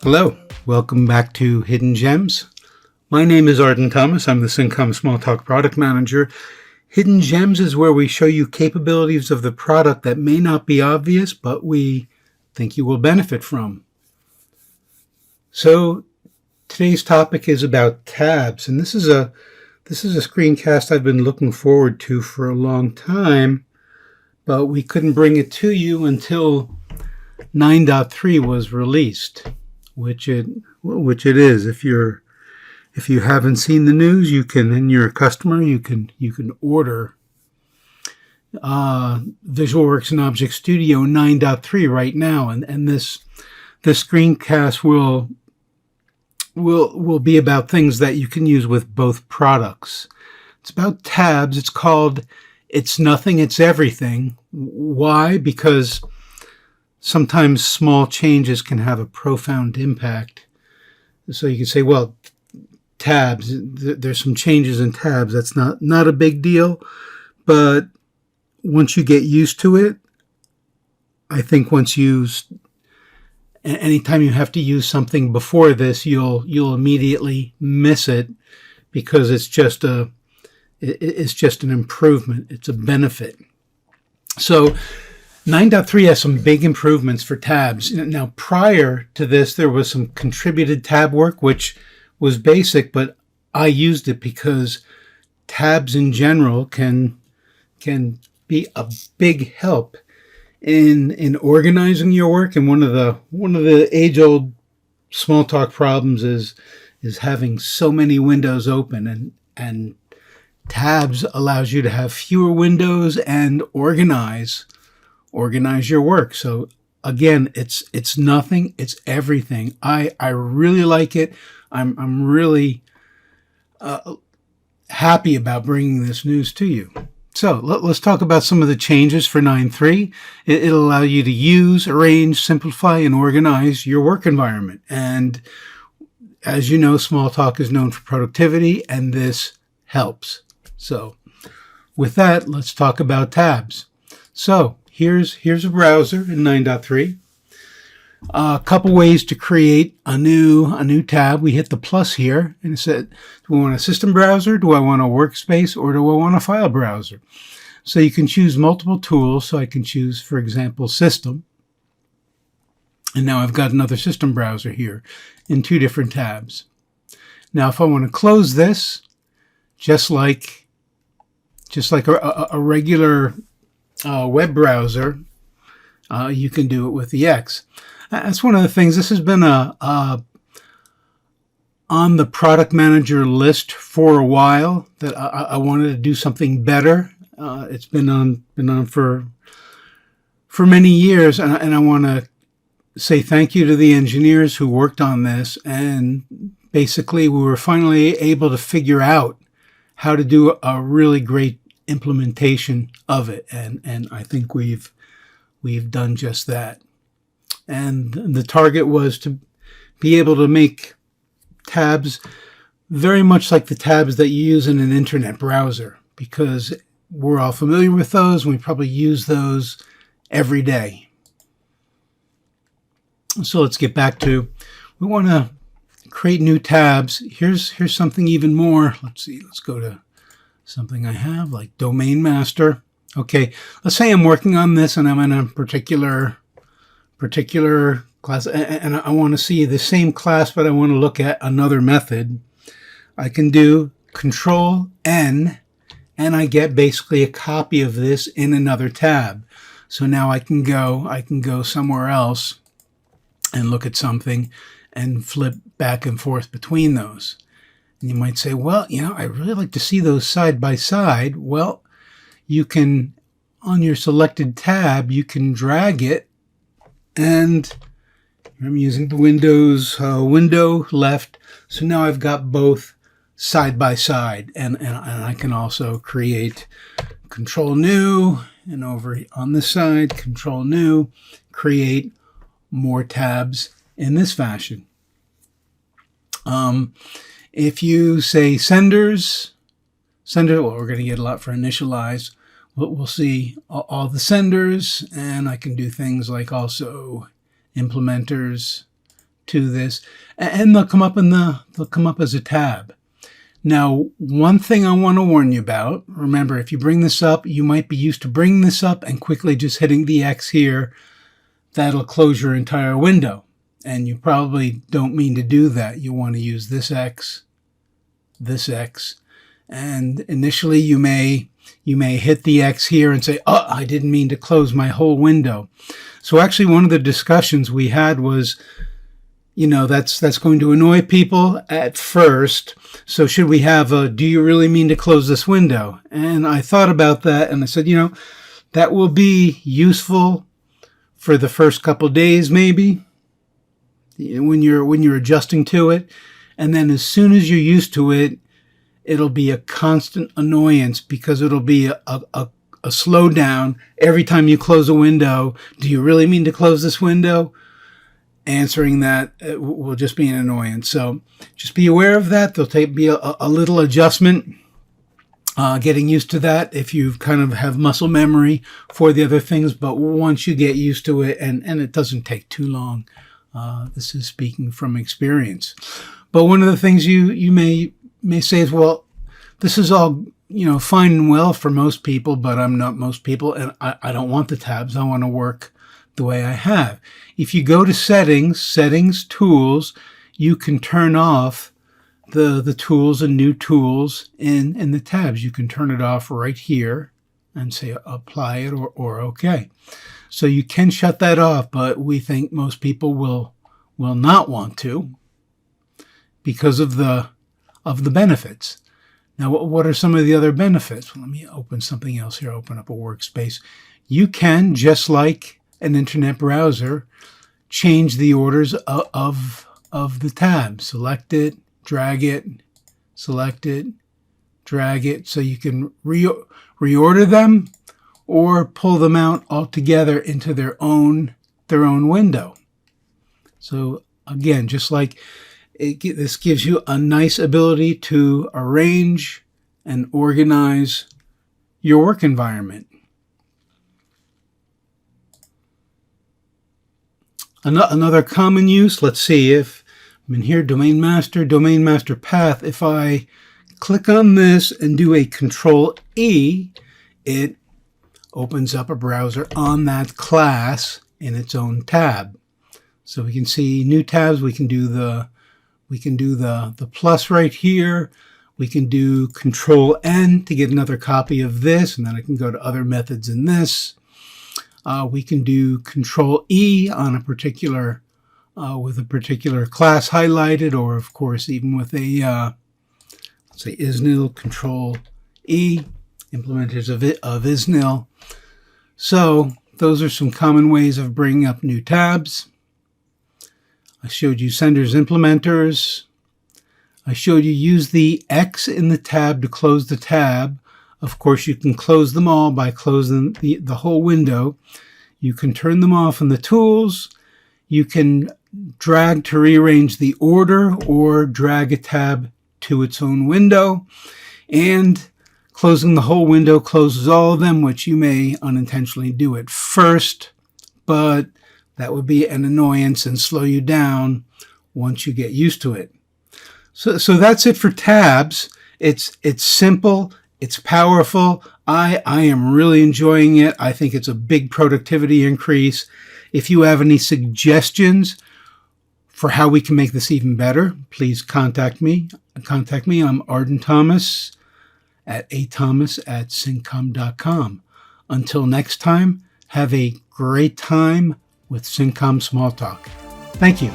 Hello, welcome back to Hidden Gems. My name is Arden Thomas. I'm the Cincom Smalltalk Product Manager. Hidden Gems is where we show you capabilities of the product that may not be obvious, but we think you will benefit from. So today's topic is about tabs, and this is a screencast I've been looking forward to for a long time, but we couldn't bring it to you until 9.3 was released, which it is. If you haven't seen the news, you can, and you're a customer, you can order VisualWorks and Object Studio 9.3 right now, and this screencast will be about things that you can use with both products. It's about tabs. It's called It's Nothing, It's Everything. Why? Because sometimes small changes can have a profound impact. So you can say, well, tabs, there's some changes in tabs. That's not a big deal. But once you get used to it, I think anytime you have to use something before this, you'll immediately miss it because it's just an improvement. It's a benefit. So 9.3 has some big improvements for tabs. Now, prior to this, there was some contributed tab work, which was basic, but I used it because tabs in general can be a big help in organizing your work. And one of the age-old Smalltalk problems is having so many windows open, and tabs allows you to have fewer windows and organize your work. So again, it's nothing, it's everything. I really like it. I'm really happy about bringing this news to you. So let's talk about some of the changes for 9.3. It'll allow you to use, arrange, simplify, and organize your work environment. And as you know, Smalltalk is known for productivity, and this helps. So with that, let's talk about tabs. So here's a browser in 9.3. A couple ways to create a new tab. We hit the plus here and it said, do I want a system browser? Do I want a workspace? Or do I want a file browser? So you can choose multiple tools. So I can choose, for example, system. And now I've got another system browser here in two different tabs. Now, if I want to close this, just like a regular web browser, you can do it with the X. That's one of the things. This has been on the product manager list for a while, that I wanted to do something better. It's been on for many years, and I want to say thank you to the engineers who worked on this. And basically, we were finally able to figure out how to do a really great implementation of it, and I think we've done just that. And the target was to be able to make tabs very much like the tabs that you use in an internet browser, because we're all familiar with those and we probably use those every day. So let's get back to, we want to create new tabs. Here's something even more. Let's see, let's go to something I have like Domain Master. Okay, let's say I'm working on this and I'm in a particular class, and I want to see the same class, but I want to look at another method. I can do Control N, and I get basically a copy of this in another tab. So now I can go somewhere else and look at something and flip back and forth between those. And you might say, well, I really like to see those side by side. Well, you can, on your selected tab, you can drag it, and I'm using the Windows window left. So now I've got both side by side, and I can also create Control New, and over on this side, Control New, create more tabs in this fashion. If you say sender, well, we're going to get a lot for initialize. We'll see all the senders, and I can do things like also implementers, to this, and they'll come up as a tab. Now, one thing I want to warn you about, remember, if you bring this up, you might be used to bringing this up and quickly just hitting the X here. That'll close your entire window. And you probably don't mean to do that. You want to use this X, and initially you may hit the X here and say, oh, I didn't mean to close my whole window. So actually one of the discussions we had was, that's going to annoy people at first. So should we have do you really mean to close this window? And I thought about that and I said, that will be useful for the first couple days maybe when you're adjusting to it. And then as soon as you're used to it, it'll be a constant annoyance because it'll be a slowdown every time you close a window. Do you really mean to close this window? Answering that will just be an annoyance. So just be aware of that. There'll be a little adjustment, getting used to that if you kind of have muscle memory for the other things. But once you get used to it, and it doesn't take too long, this is speaking from experience. But one of the things you may say is, well, this is all fine and well for most people, but I'm not most people, and I don't want the tabs. I want to work the way I have. If you go to settings, tools, you can turn off the tools and new tools in the tabs. You can turn it off right here and say apply it or okay. So you can shut that off, but we think most people will not want to because of the benefits. Now, what are some of the other benefits? Well, let me open something else here. Open up a workspace. You can, just like an internet browser, change the orders of the tab. Select it, drag it, select it, drag it. So you can reorder them or pull them out altogether into their own window. So again, just like this gives you a nice ability to arrange and organize your work environment. Another common use, let's see, if I'm in here, domain master path, if I click on this and do a Control E, it opens up a browser on that class in its own tab. So we can see new tabs. We can do the plus right here. We can do Control N to get another copy of this, and then I can go to other methods in this. We can do Control E on a particular with a particular class highlighted, or of course even with a let's say isnil, Control E, implementers of isnil. So those are some common ways of bringing up new tabs. I showed you senders, implementers. I showed you use the X in the tab to close the tab. Of course, you can close them all by closing the whole window. You can turn them off in the tools. You can drag to rearrange the order or drag a tab to its own window. And closing the whole window closes all of them, which you may unintentionally do at first, but that would be an annoyance and slow you down once you get used to it. So that's it for tabs. It's simple. It's powerful. I am really enjoying it. I think it's a big productivity increase. If you have any suggestions for how we can make this even better, please contact me. I'm Arden Thomas at athomas@cincom.com. Until next time, have a great time with Cincom Smalltalk. Thank you.